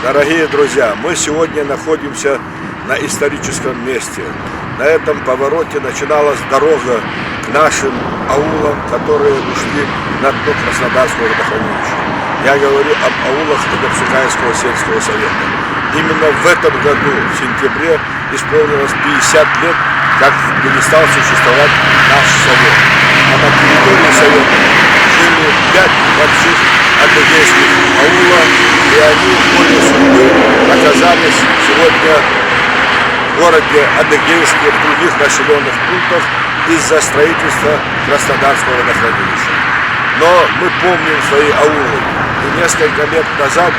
Дорогие друзья, мы сегодня находимся на историческом месте. На этом повороте начиналась дорога к нашим аулам, которые ушли на дно Краснодарского водохранилища. Я говорю об аулах Добсукаевского сельского совета. Именно в этом году, в сентябре, исполнилось 50 лет, как перестал существовать наш совет. А на территории совета жили 5 больших адыгейских аула, и они в поле судьбы оказались сегодня в городе Адыгейске и в других населенных пунктах из-за строительства Краснодарского водохранилища. Но мы помним свои аулы, и несколько лет назад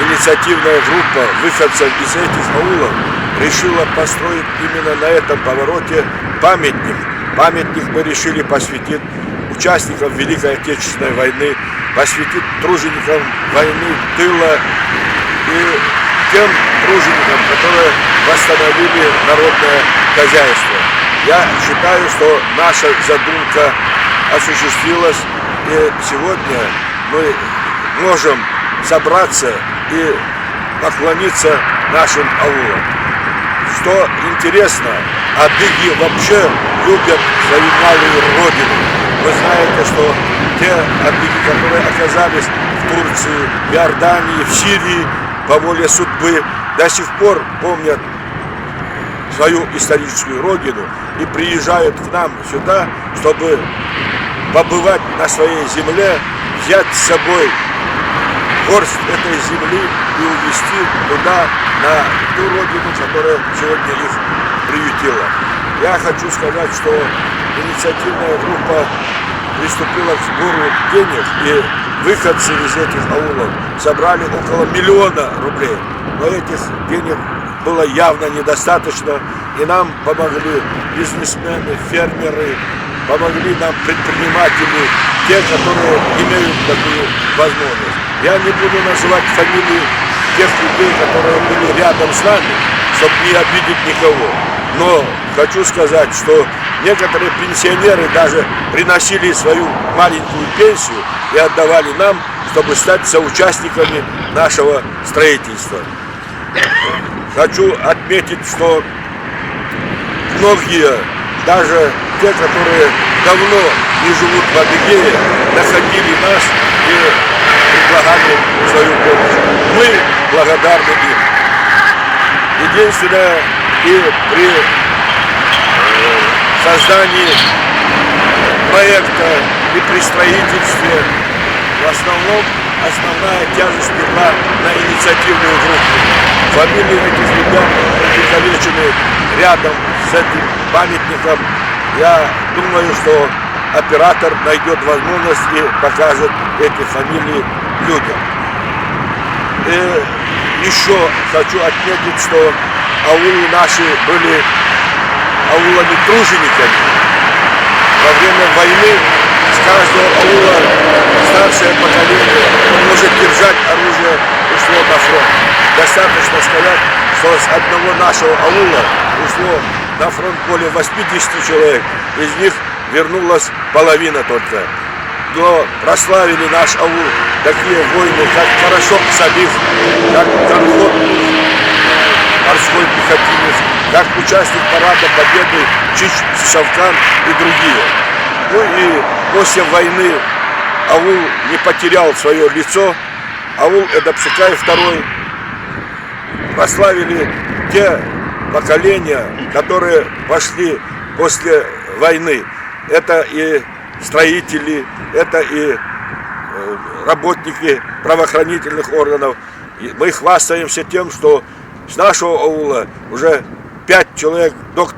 инициативная группа выходцев из этих аулов решила построить именно на этом повороте памятник. Памятник мы решили посвятить участникам Великой Отечественной войны, посвятить труженикам войны тыла и тем труженикам, которые восстановили народное хозяйство. Я считаю, что наша задумка осуществилась, и сегодня мы можем собраться и поклониться нашим аулам. Что интересно, адыги вообще любят свою малую родину. Вы знаете, что те адыги, которые оказались в Турции, в Иордании, в Сирии, по воле судьбы, до сих пор помнят свою историческую родину и приезжают к нам сюда, чтобы побывать на своей земле, взять с собой горсть этой земли и увезти туда, на ту родину, которая сегодня их приютила. Я хочу сказать, что инициативная группа приступила к сбору денег, и выходцы из этих аулов собрали около 1 000 000 рублей. Но этих денег было явно недостаточно, и нам помогли бизнесмены, фермеры, помогли нам предприниматели, те, которые имеют такую возможность. Я не буду называть фамилии тех людей, которые были рядом с нами, чтобы не обидеть никого. Но хочу сказать, что некоторые пенсионеры даже приносили свою маленькую пенсию и отдавали нам, чтобы стать соучастниками нашего строительства. Хочу отметить, что многие, даже те, которые давно не живут в Адыгее, находили нас и предлагали свою помощь. Мы благодарны им. Единственное, и при создании проекта и при строительстве основная тяжесть легла на инициативную группу. Фамилии этих ребят увековечены рядом с этим памятником. Я думаю, что оператор найдет возможность и покажет эти фамилии людям. И еще хочу отметить, что аулы наши были аулами-тружениками. Во время войны с каждого аула старшее поколение может держать оружие, ушло на фронт. Достаточно сказать, что с одного нашего аула ушло на фронт более 80 человек, из них вернулась половина только. Но прославили наш аул такие воины, как Порошок Сабих, как Кархот, морской пехотинец, как участник парада Победы Чич Шавкан и другие. Ну и после войны аул не потерял свое лицо. Аул Добсукай II прославили те поколения, которые пошли после войны. Это и строители, это и работники правоохранительных органов. И мы хвастаемся тем, что с нашего аула уже 5 человек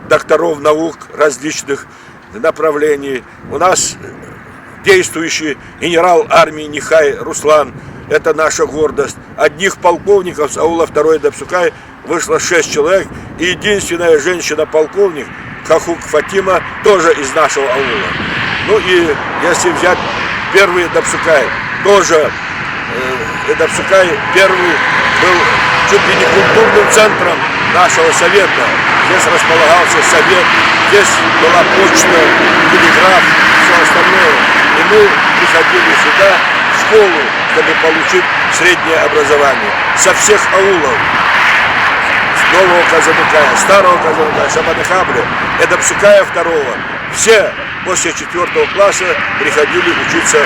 докторов наук различных направлений. У нас действующий генерал армии Нихай Руслан, это наша гордость. Одних полковников с аула 2 Добсукай вышло 6 человек, и единственная женщина-полковник Хахук Фатима тоже из нашего аула. Ну и если взять первый Добсукай, тоже Добсукай первый был чуть ли не культурным центром нашего совета. Здесь располагался совет, здесь была почта, телеграф, все остальное. И мы приходили сюда, в школу, чтобы получить среднее образование. Со всех аулов Нового Казанукая, Старого Казанукая, Шабан-ы-Хабля, Эдапсукая второго, все после 4 класса приходили учиться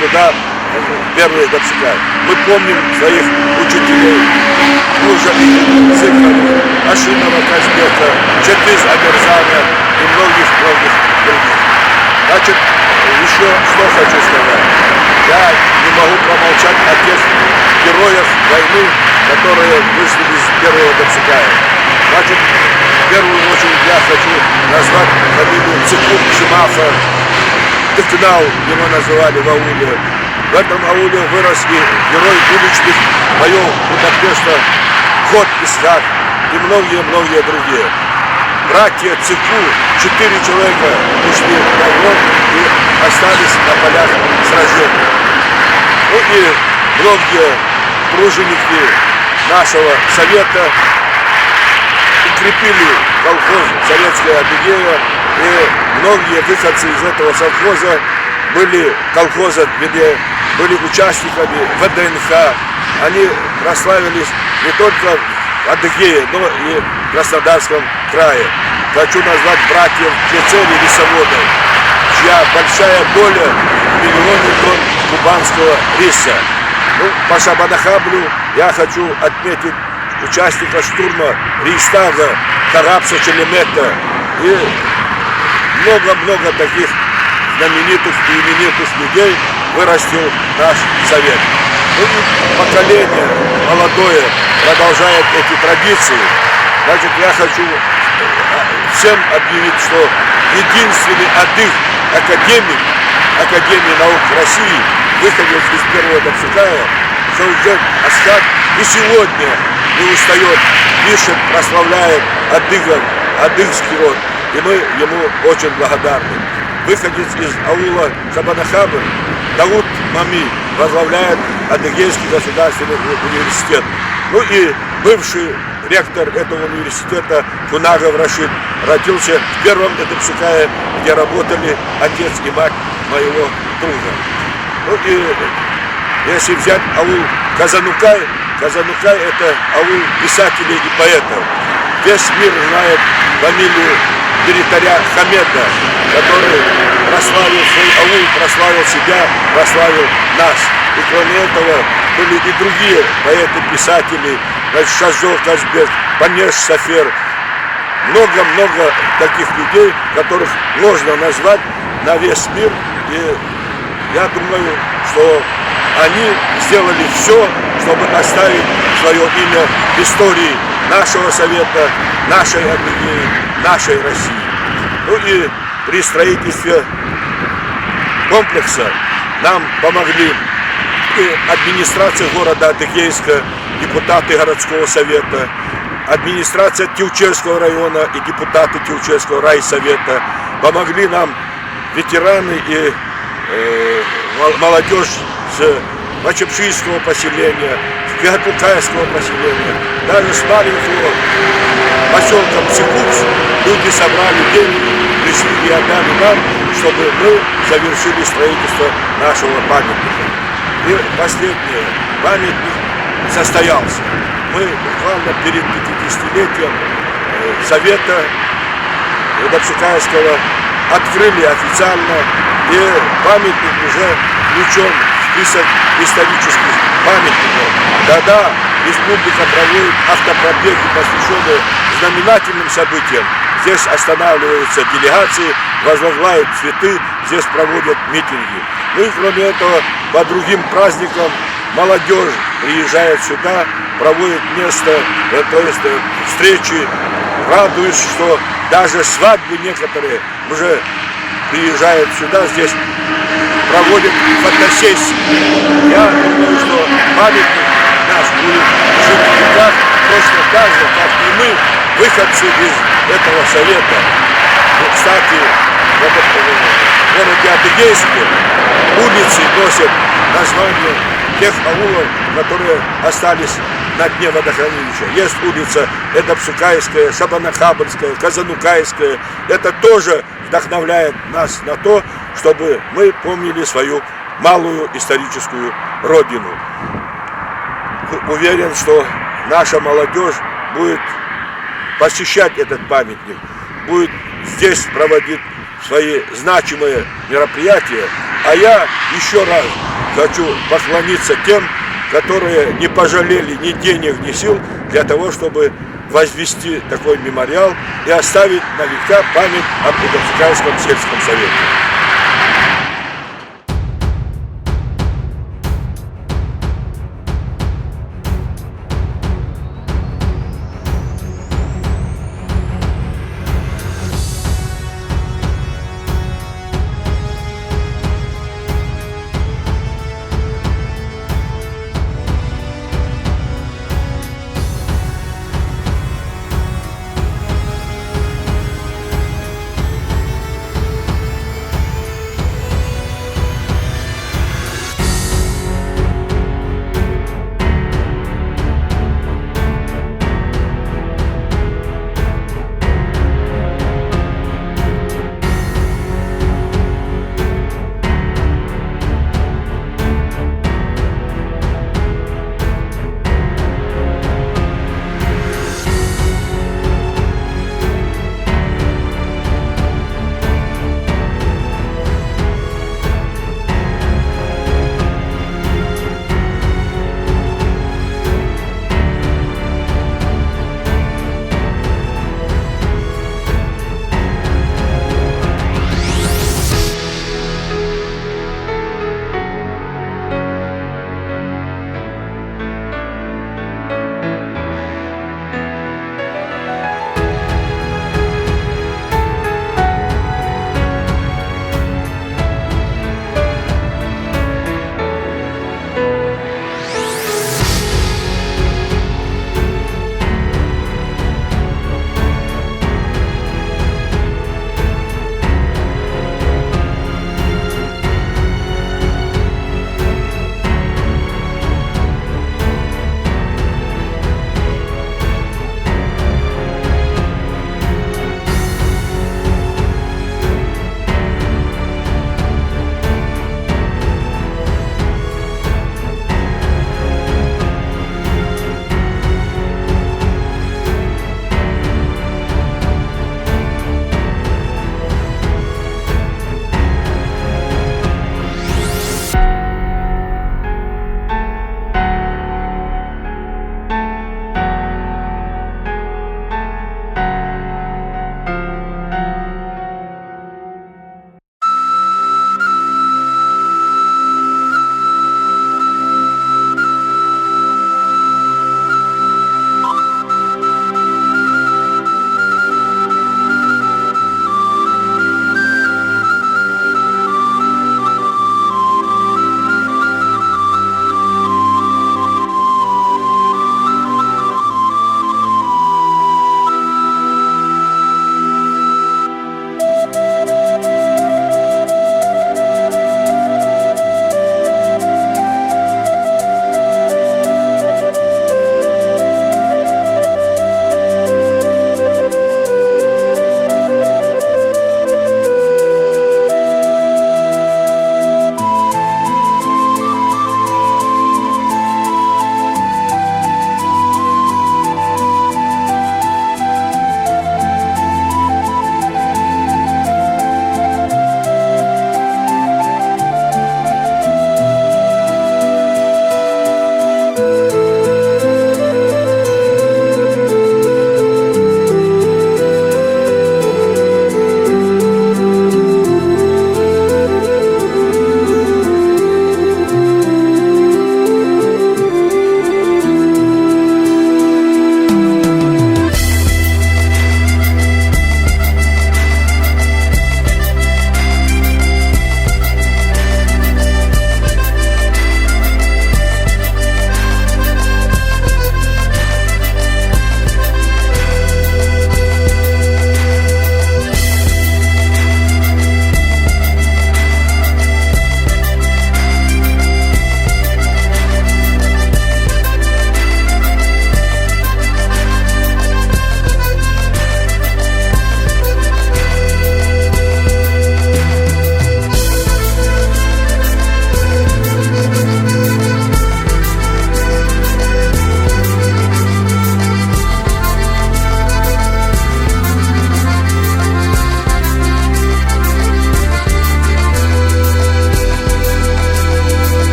сюда, первый Эдапсукай. Мы помним своих учителей Лужа Зыкова, Ашинова Казбека, Четвиз Аберзана и многих-многих других. Значит, еще что хочу сказать. Я не могу промолчать о тех героях войны, которые вышли из первого Эдапсукая. Значит, в первую очередь я хочу назвать фамилию Цикук Шимафа. Тыкнау его называли в ауле. В этом ауле вырос и герой уличных боев Будапешта Ход Исхак и многие-многие другие. Братья Цику, 4 человека ушли на фронт и остались на полях сражений. Ну и многие труженики нашего совета укрепили колхоз «Советская Адыгея», и многие выходцы из этого совхоза были колхоза, где были участниками ВДНХ. Они прославились не только в Адыгее, но и в Краснодарском крае. Хочу назвать братьев Кецели Рисоводов, чья большая доля в миллионе тонн кубанского риса. Ну, по Шабан-ы-Хаблю я хочу отметить участника штурма Рейхстага Карапса Челемета и много-много таких знаменитых и именитых людей вырастил наш совет. Ну и поколение молодое продолжает эти традиции. Значит, я хочу всем объявить, что единственный адыг академик Академии наук России, выходец из первого Эдапсукая, Шаудзен Асхат, и сегодня не устает, пишет, прославляет адыгов, адыгский род, и мы ему очень благодарны. Выходец из аула Шабан-ы-Хабля Дауд Мами возглавляет Адыгейский государственный университет. Ну и бывший ректор этого университета Кунагов Рашид родился в первом Эдапсукае, где работали отец и мать моего друга. Ну и если взять аул Казанукай, Казанукай — это аул писателей и поэтов. Весь мир знает фамилию Перетаря Хамеда, который прославил свой аул, прославил себя, прославил нас. И кроме этого были и другие поэты-писатели, Шазо Казбек, Панеш Сафер. Много-много таких людей, которых можно назвать на весь мир. И я думаю, что они сделали все, чтобы оставить свое имя в истории нашего совета, нашей Адыгеи, нашей России. Ну и при строительстве комплекса нам помогли и администрация города Адыгейска, депутаты городского совета, администрация Тивчевского района и депутаты Тивчевского райсовета. Помогли нам ветераны и молодежь с Мачепшийского поселения, с Пегатукайского поселения, даже с маленького поселка Псикупс люди собрали деньги, пришли и отдали нам, чтобы мы завершили строительство нашего памятника. И последнее, памятник состоялся. Мы буквально перед 50-летием Совета Эдапсукайского открыли официально, и памятник уже включен в список исторических памятников. Когда республика проводит автопробеги, посвященные знаменательным событиям, здесь останавливаются делегации, возлагают цветы, здесь проводят митинги. Ну и кроме этого, по другим праздникам молодежь приезжает сюда, проводит место, то есть встречи, радуюсь, что даже свадьбы некоторые уже приезжают сюда, здесь проводят фотосессии. Я думаю, что памятник наш будет жить в веках точно так же, как и мы, выходцы из этого совета. И, кстати, в городе Адыгейске улицы носят название тех аулов, которые остались на дне водохранилища. Есть улица Эдапсукайская, Шабан-ы-Хабельская, Казанукайская. Это тоже вдохновляет нас на то, чтобы мы помнили свою малую историческую родину. уверен, что наша молодежь будет посещать этот памятник, будет здесь проводить свои значимые мероприятия. А я еще раз хочу поклониться тем, которые не пожалели ни денег, ни сил для того, чтобы возвести такой мемориал и оставить на века память о Приднестровском сельском совете.